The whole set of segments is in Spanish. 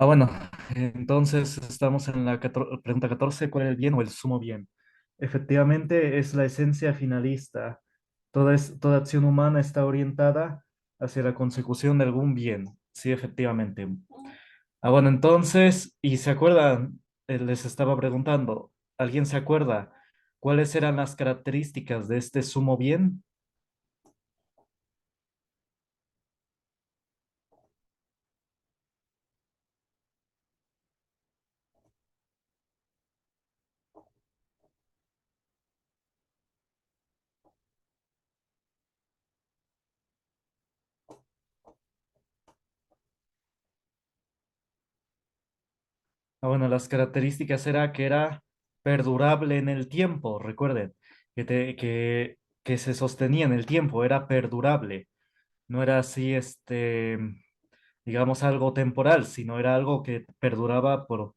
Bueno, entonces estamos en la pregunta 14. ¿Cuál es el bien o el sumo bien? Efectivamente, es la esencia finalista. Toda acción humana está orientada hacia la consecución de algún bien. Sí, efectivamente. Bueno, entonces, ¿y se acuerdan? Les estaba preguntando, ¿alguien se acuerda cuáles eran las características de este sumo bien? Bueno, las características era que era perdurable en el tiempo, recuerden, que se sostenía en el tiempo, era perdurable, no era así, digamos, algo temporal, sino era algo que perduraba por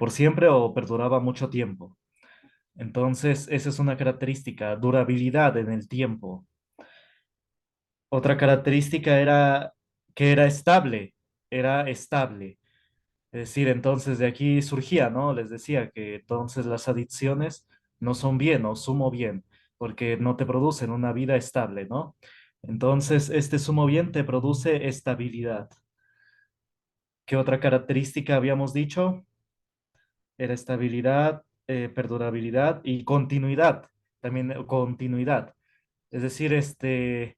siempre o perduraba mucho tiempo. Entonces, esa es una característica, durabilidad en el tiempo. Otra característica era que era estable. Es decir, entonces de aquí surgía, ¿no? Les decía que entonces las adicciones no son bien o sumo bien, porque no te producen una vida estable, ¿no? Entonces, este sumo bien te produce estabilidad. ¿Qué otra característica habíamos dicho? Era estabilidad, perdurabilidad y continuidad. También continuidad. Es decir, que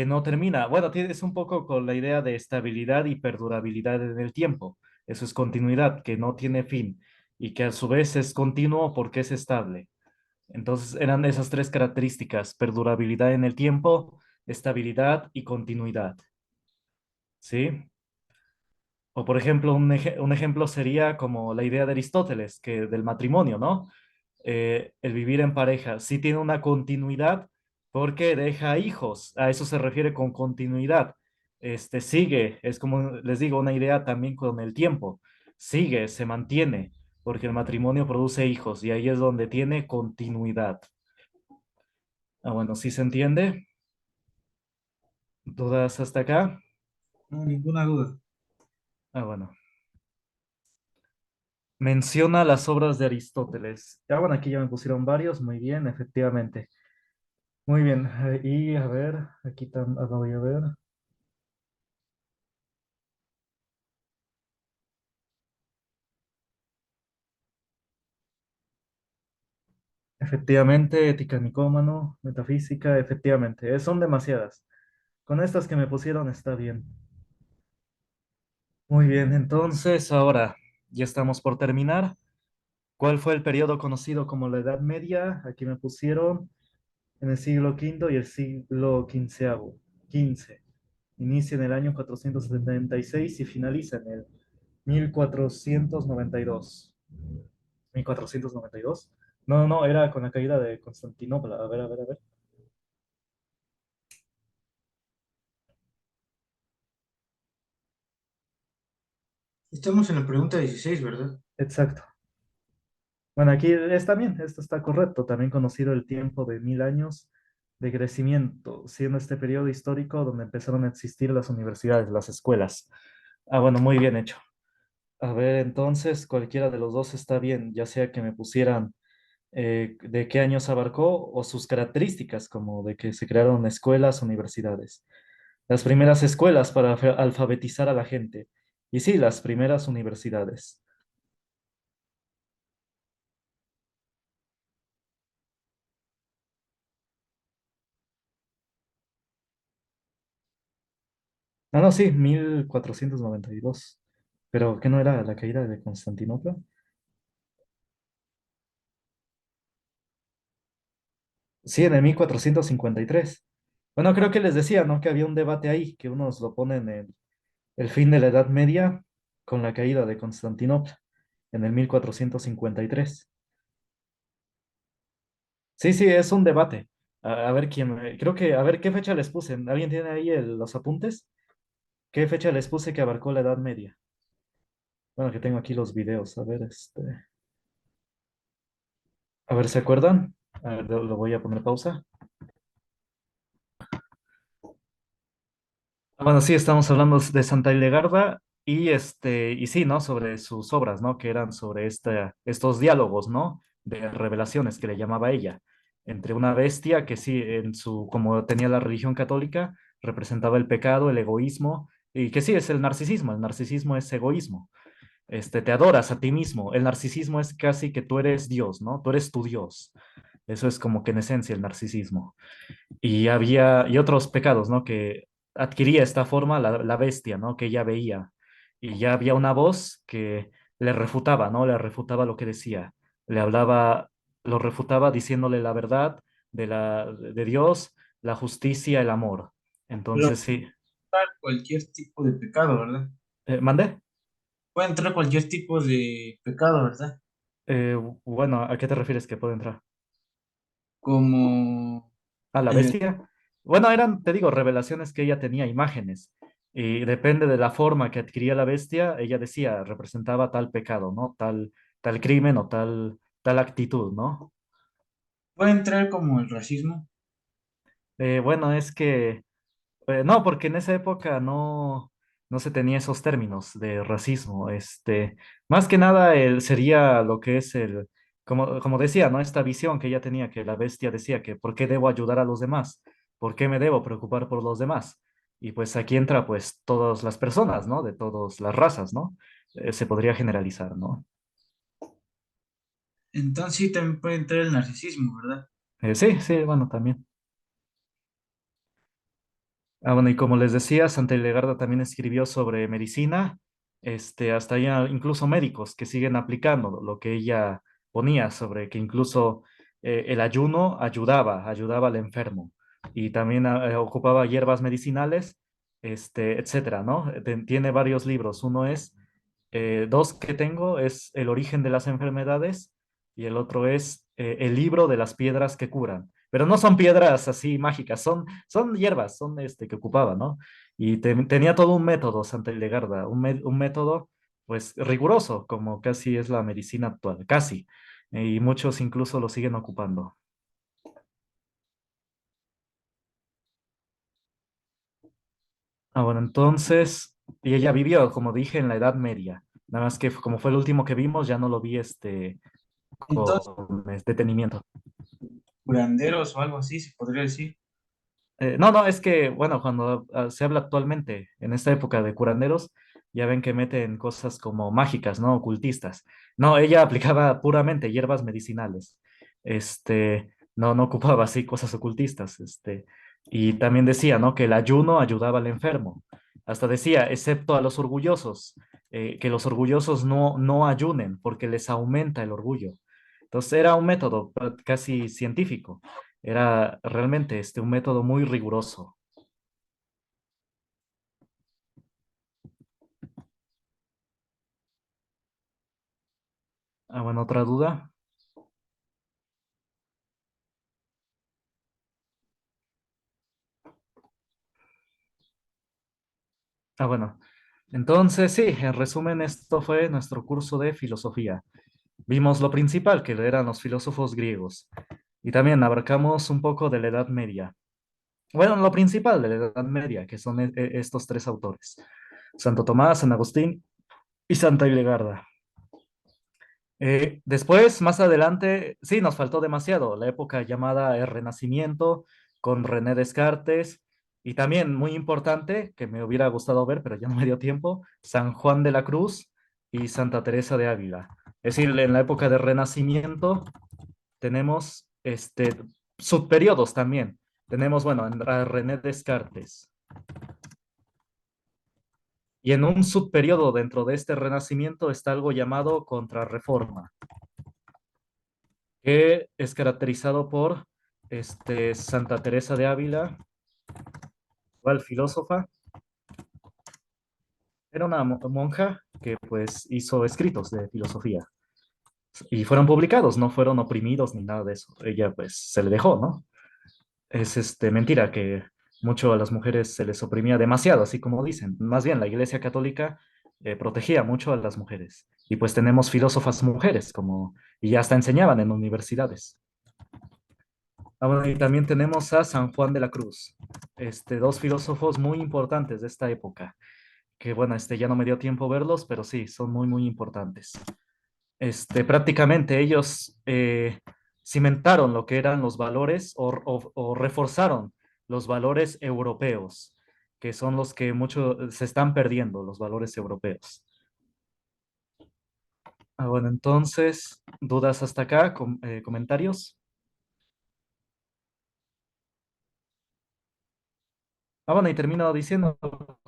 no termina. Bueno, es un poco con la idea de estabilidad y perdurabilidad en el tiempo. Eso es continuidad, que no tiene fin y que a su vez es continuo porque es estable. Entonces eran esas tres características: perdurabilidad en el tiempo, estabilidad y continuidad. ¿Sí? O por ejemplo, un ejemplo sería como la idea de Aristóteles, que del matrimonio, ¿no? El vivir en pareja sí tiene una continuidad porque deja hijos. A eso se refiere con continuidad. Sigue, es como les digo, una idea también con el tiempo. Sigue, se mantiene, porque el matrimonio produce hijos y ahí es donde tiene continuidad. Bueno, ¿sí se entiende? ¿Dudas hasta acá? No, ninguna duda. Bueno. Menciona las obras de Aristóteles. Bueno, aquí ya me pusieron varios, muy bien, efectivamente. Muy bien, y a ver, voy a ver. Efectivamente, ética nicómano, metafísica, efectivamente, son demasiadas. Con estas que me pusieron está bien. Muy bien, entonces ahora ya estamos por terminar. ¿Cuál fue el periodo conocido como la Edad Media? Aquí me pusieron en el siglo quinto y el siglo quince. Inicia en el año 476 y finaliza en el 1492. ¿1492? No, no, era con la caída de Constantinopla. A ver, a ver, a ver. Estamos en la pregunta 16, ¿verdad? Exacto. Bueno, aquí está bien, esto está correcto. También conocido el tiempo de 1000 años de crecimiento, siendo este periodo histórico donde empezaron a existir las universidades, las escuelas. Bueno, muy bien hecho. A ver, entonces cualquiera de los dos está bien, ya sea que me pusieran de qué años abarcó o sus características, como de que se crearon escuelas, universidades. Las primeras escuelas para alfabetizar a la gente. Y sí, las primeras universidades. No, no, sí, 1492. Pero ¿qué no era la caída de Constantinopla? Sí, en el 1453. Bueno, creo que les decía, ¿no? Que había un debate ahí, que unos lo ponen en el fin de la Edad Media con la caída de Constantinopla en el 1453. Sí, sí, es un debate. A ver creo que, a ver qué fecha les puse. ¿Alguien tiene ahí los apuntes? ¿Qué fecha les puse que abarcó la Edad Media? Bueno, que tengo aquí los videos. A ver, a ver, ¿se acuerdan? A ver, lo voy a poner pausa. Bueno, sí, estamos hablando de Santa Hildegarda y sí, ¿no? Sobre sus obras, ¿no? Que eran sobre estos diálogos, ¿no? De revelaciones que le llamaba ella, entre una bestia que sí, como tenía la religión católica, representaba el pecado, el egoísmo, y que sí, es el narcisismo es egoísmo, te adoras a ti mismo, el narcisismo es casi que tú eres Dios, ¿no? Tú eres tu Dios, eso es como que en esencia el narcisismo. Y otros pecados, ¿no? Que adquiría esta forma la bestia, ¿no? Que ella veía. Y ya había una voz que le refutaba, ¿no? Le refutaba lo que decía. Le hablaba, lo refutaba diciéndole la verdad de Dios, la justicia, el amor. Pero Entonces, sí. cualquier tipo de pecado, ¿verdad? ¿Mandé? Puede entrar cualquier tipo de pecado, ¿verdad? Bueno, ¿a qué te refieres que puede entrar? Como, ¿A la eh, bestia? Bueno, eran, te digo, revelaciones que ella tenía, imágenes. Y depende de la forma que adquiría la bestia, ella decía, representaba tal pecado, ¿no? Tal crimen o tal actitud, ¿no? puede entrar como el racismo. Bueno, es que no, porque en esa época no se tenía esos términos de racismo. Más que nada sería lo que es como decía, ¿no? Esta visión que ella tenía, que la bestia decía que ¿por qué debo ayudar a los demás? ¿Por qué me debo preocupar por los demás? Y pues aquí entra pues todas las personas, ¿no? De todas las razas, ¿no? Se podría generalizar, ¿no? Entonces sí, también puede entrar el narcisismo, ¿verdad? Sí, sí, bueno, también. Ah, bueno, y como les decía, Santa Hildegarda también escribió sobre medicina, hasta allá incluso médicos que siguen aplicando lo que ella ponía sobre que incluso el ayuno ayudaba al enfermo y también ocupaba hierbas medicinales, etcétera, ¿no? Tiene varios libros. Uno es, dos que tengo, es El origen de las enfermedades y el otro es El libro de las piedras que curan. Pero no son piedras así mágicas, son hierbas, son que ocupaba, ¿no? Y tenía todo un método, Santa Hildegarda, un método pues riguroso, como casi es la medicina actual, casi. Y muchos incluso lo siguen ocupando. Ah, bueno, entonces, y ella vivió, como dije, en la Edad Media. Nada más que como fue el último que vimos, ya no lo vi Entonces, con detenimiento. curanderos o algo así, se podría decir. No, no, es que, bueno, cuando se habla actualmente, en esta época de curanderos, ya ven que meten cosas como mágicas, ¿no? Ocultistas. No, ella aplicaba puramente hierbas medicinales. No ocupaba así cosas ocultistas. Y también decía, ¿no? Que el ayuno ayudaba al enfermo. Hasta decía, excepto a los orgullosos, que los orgullosos no ayunen porque les aumenta el orgullo. Entonces era un método casi científico. Era realmente un método muy riguroso. Ah, bueno, otra duda. Ah, bueno. Entonces, sí, en resumen, esto fue nuestro curso de filosofía. Vimos lo principal, que eran los filósofos griegos, y también abarcamos un poco de la Edad Media. Bueno, lo principal de la Edad Media, que son estos tres autores, Santo Tomás, San Agustín y Santa Hildegarda. Después, más adelante, sí, nos faltó demasiado, la época llamada el Renacimiento con René Descartes y también muy importante, que me hubiera gustado ver, pero ya no me dio tiempo, San Juan de la Cruz y Santa Teresa de Ávila. Es decir, en la época del Renacimiento tenemos subperiodos también. Tenemos, bueno, a René Descartes. Y en un subperiodo dentro de este Renacimiento está algo llamado Contrarreforma, que es caracterizado por Santa Teresa de Ávila, igual filósofa, era una monja que pues hizo escritos de filosofía y fueron publicados, no fueron oprimidos ni nada de eso. Ella pues se le dejó, ¿no? Es mentira que mucho a las mujeres se les oprimía demasiado, así como dicen. Más bien la Iglesia Católica protegía mucho a las mujeres. Y pues tenemos filósofas mujeres como y ya hasta enseñaban en universidades. Ah, bueno, y también tenemos a San Juan de la Cruz, dos filósofos muy importantes de esta época, que bueno, ya no me dio tiempo verlos, pero sí, son muy, muy importantes. Prácticamente ellos cimentaron lo que eran los valores o reforzaron los valores europeos, que son los que mucho se están perdiendo, los valores europeos. Bueno, entonces, ¿dudas hasta acá? ¿Comentarios? Bueno, y termino diciendo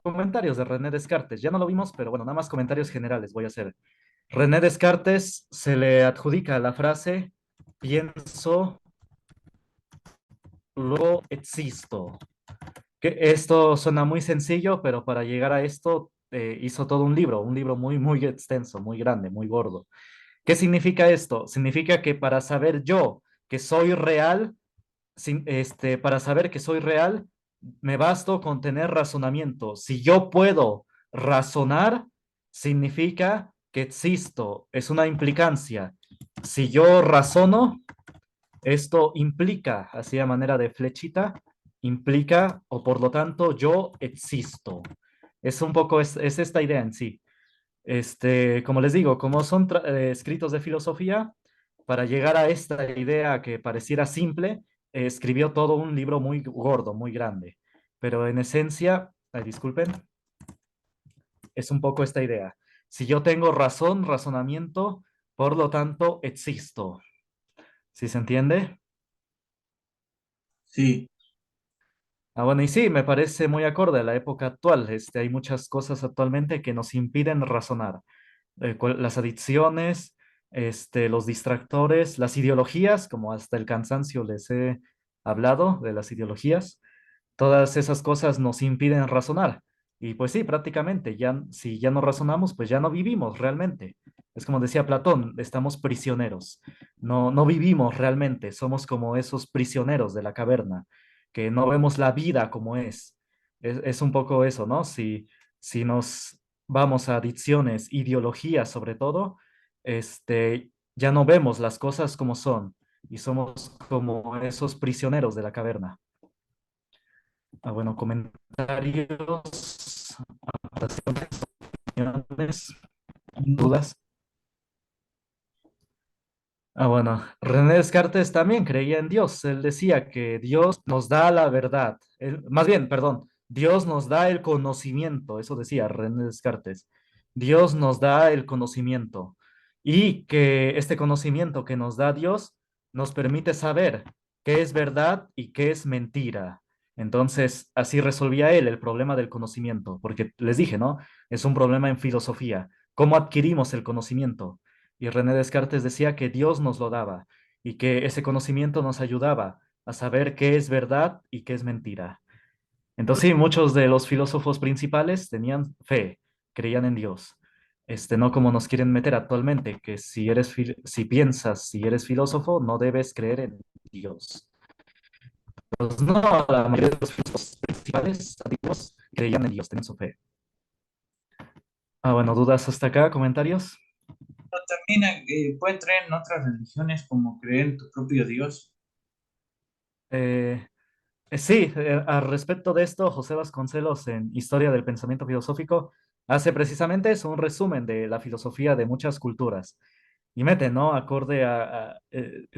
comentarios de René Descartes. Ya no lo vimos, pero bueno, nada más comentarios generales voy a hacer. René Descartes se le adjudica la frase, pienso, luego existo. Que esto suena muy sencillo, pero para llegar a esto hizo todo un libro muy, muy extenso, muy grande, muy gordo. ¿Qué significa esto? Significa que para saber yo que soy real, para saber que soy real, me basto con tener razonamiento. Si yo puedo razonar, significa que existo. Es una implicancia. Si yo razono, esto implica, así a manera de flechita, implica o por lo tanto yo existo. Es un poco, es esta idea en sí. Como les digo, como son escritos de filosofía, para llegar a esta idea que pareciera simple, escribió todo un libro muy gordo, muy grande. Pero en esencia, ay, disculpen, es un poco esta idea. Si yo tengo razón, razonamiento, por lo tanto existo. ¿Sí se entiende? Sí, Bueno, y sí, me parece muy acorde a la época actual. Hay muchas cosas actualmente que nos impiden razonar. Las adicciones, los distractores, las ideologías, como hasta el cansancio les he hablado de las ideologías, todas esas cosas nos impiden razonar. Y pues sí, prácticamente, ya, si ya no razonamos, pues ya no vivimos realmente. Es como decía Platón, estamos prisioneros. No, no vivimos realmente, somos como esos prisioneros de la caverna, que no vemos la vida como es. Es un poco eso, ¿no? Si nos vamos a adicciones, ideologías sobre todo, ya no vemos las cosas como son y somos como esos prisioneros de la caverna. Bueno, comentarios, opiniones, no, dudas. Bueno, René Descartes también creía en Dios. Él decía que Dios nos da la verdad. Más bien, perdón, Dios nos da el conocimiento. Eso decía René Descartes. Dios nos da el conocimiento y que este conocimiento que nos da Dios nos permite saber qué es verdad y qué es mentira. Entonces, así resolvía él el problema del conocimiento, porque les dije, ¿no? Es un problema en filosofía. ¿Cómo adquirimos el conocimiento? Y René Descartes decía que Dios nos lo daba y que ese conocimiento nos ayudaba a saber qué es verdad y qué es mentira. Entonces, sí, muchos de los filósofos principales tenían fe, creían en Dios. No como nos quieren meter actualmente, que si piensas, si eres filósofo, no debes creer en Dios. Pues no, la mayoría de los filósofos principales antiguos creían en Dios, tenían su fe. Bueno, ¿dudas hasta acá? ¿Comentarios? pero también puede traer en otras religiones como creer en tu propio Dios. Eh, Sí, al respecto de esto, José Vasconcelos en Historia del Pensamiento Filosófico hace precisamente eso, un resumen de la filosofía de muchas culturas y mete, ¿no? Acorde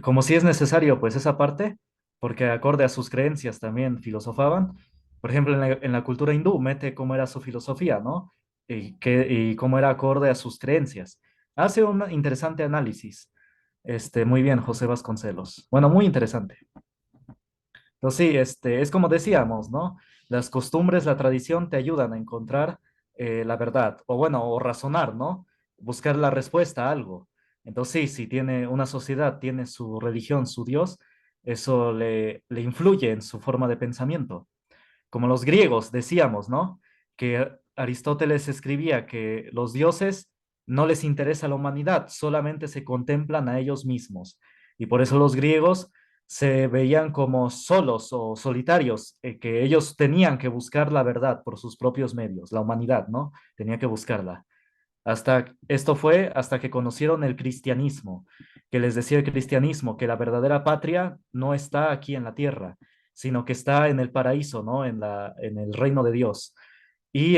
como si es necesario, pues esa parte, porque acorde a sus creencias también filosofaban. Por ejemplo, en la cultura hindú mete cómo era su filosofía, ¿no? Y cómo era acorde a sus creencias. Hace un interesante análisis. Muy bien, José Vasconcelos. Bueno, muy interesante. Entonces, sí, es como decíamos, ¿no? Las costumbres, la tradición te ayudan a encontrar la verdad, o bueno, o razonar, ¿no? Buscar la respuesta a algo. Entonces, sí, si tiene una sociedad, tiene su religión, su Dios, eso le influye en su forma de pensamiento. Como los griegos decíamos, ¿no? Que Aristóteles escribía que los dioses no les interesa la humanidad, solamente se contemplan a ellos mismos. Y por eso los griegos se veían como solos o solitarios, que ellos tenían que buscar la verdad por sus propios medios, la humanidad, ¿no? Tenía que buscarla. Esto fue hasta que conocieron el cristianismo, que les decía el cristianismo que la verdadera patria no está aquí en la tierra, sino que está en el paraíso, ¿no? En el reino de Dios. Y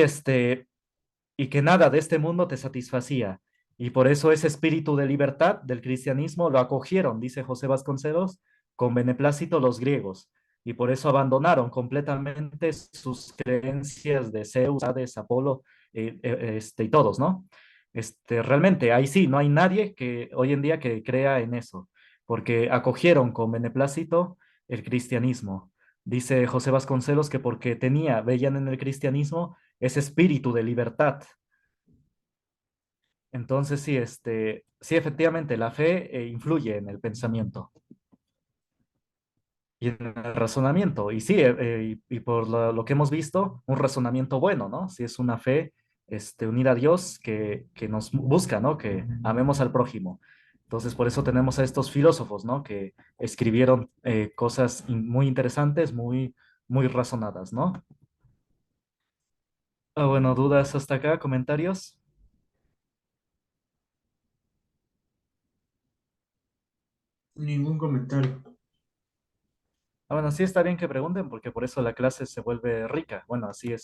y que nada de este mundo te satisfacía. Y por eso ese espíritu de libertad del cristianismo lo acogieron, dice José Vasconcelos, con beneplácito los griegos. Y por eso abandonaron completamente sus creencias de Zeus, Hades, Apolo, y todos, ¿no? Realmente, ahí sí, no hay nadie que hoy en día que crea en eso, porque acogieron con beneplácito el cristianismo. Dice José Vasconcelos que porque veían en el cristianismo ese espíritu de libertad. Entonces, sí, sí, efectivamente, la fe influye en el pensamiento y en el razonamiento. Y sí, y por lo que hemos visto, un razonamiento bueno, ¿no? Si es una fe unida a Dios que nos busca, ¿no? Que amemos al prójimo. Entonces, por eso tenemos a estos filósofos, ¿no? Que escribieron cosas muy interesantes, muy razonadas, ¿no? Ah, bueno, dudas hasta acá, comentarios. Ningún comentario. Ah, bueno, sí está bien que pregunten porque por eso la clase se vuelve rica. Bueno, así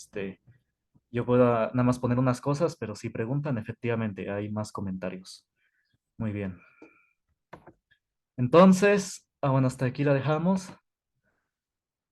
yo puedo nada más poner unas cosas, pero si preguntan, efectivamente hay más comentarios. Muy bien. Entonces, bueno, hasta aquí la dejamos.